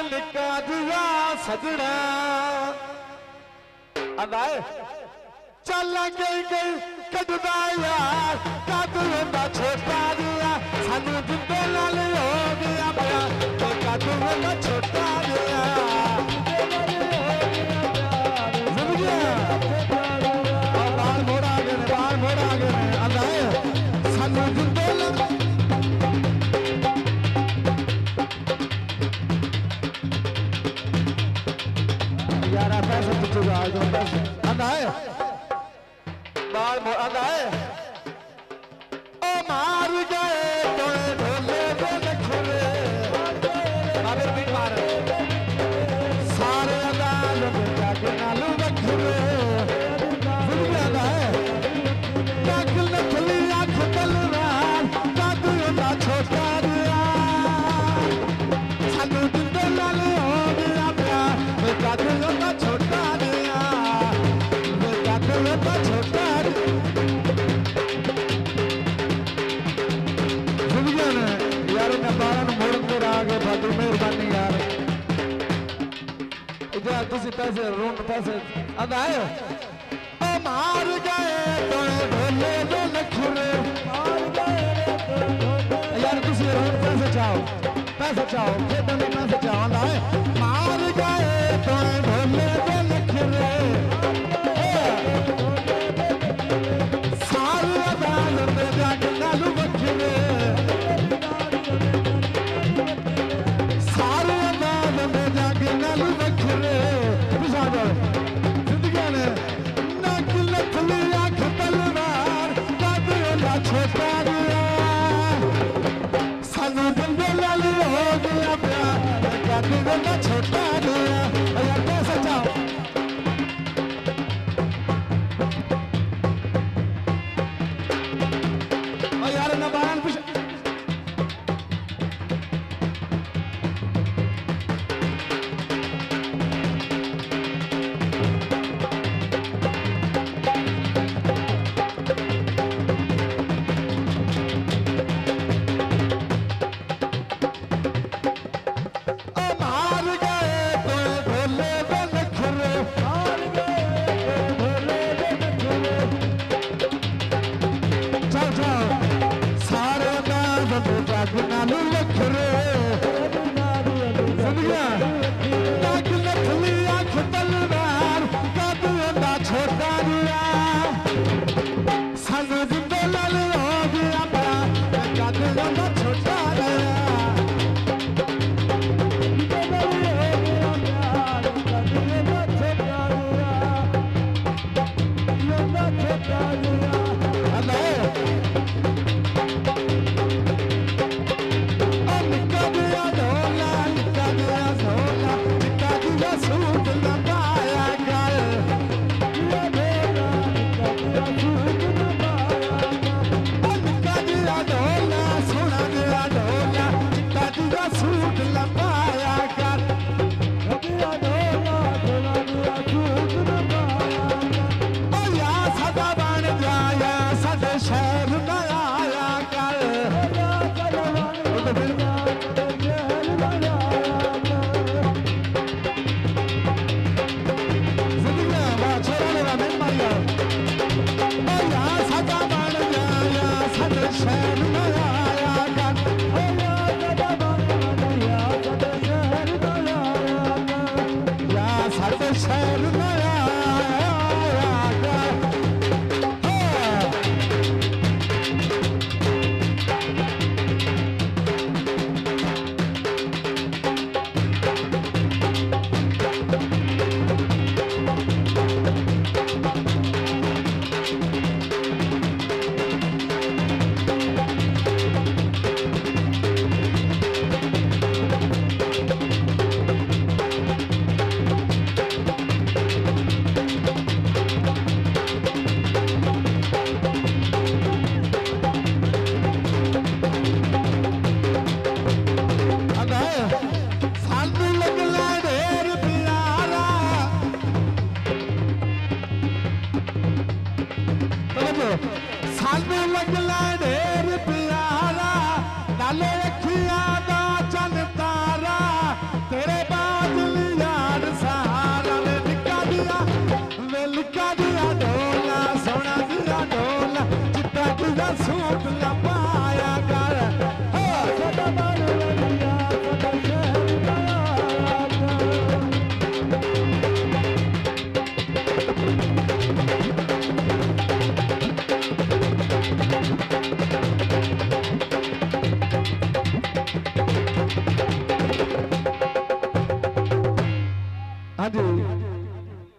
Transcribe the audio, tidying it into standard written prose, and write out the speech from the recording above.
लिखा दिया सजना अंदाए चल गई गई कददा यार कादू दा छोटा दिया सानू जिंदे नाल हो गया प्यार तो कादू दा छोटा दिया बाल मोड़ा गए अंदाए सानू जिंदे यार पैसे तुझे आज अंदाए बाल मोड़ा है ओ मार गए तो ढोले ढोले खुले बाबे बीट मार सारे अदालत जाके नालू रखले दुनिया दा है काकल ने खुली आंख तल रात कादू दा छोटा दिया सानू जिंदे नाल हो गया प्यार कादू दा छोटा दिया कादू दा छोटा यार मैं बारह मोड़ कर आ गए भाई मेहरबानी यार इधर तुसी पैसे रूम पैसे आए ओ मार गए तो ढोले ढोले खुरे मार गए यार तुसी रूम पैसे चाहो खेतों में पैसे चाहो आए मार गए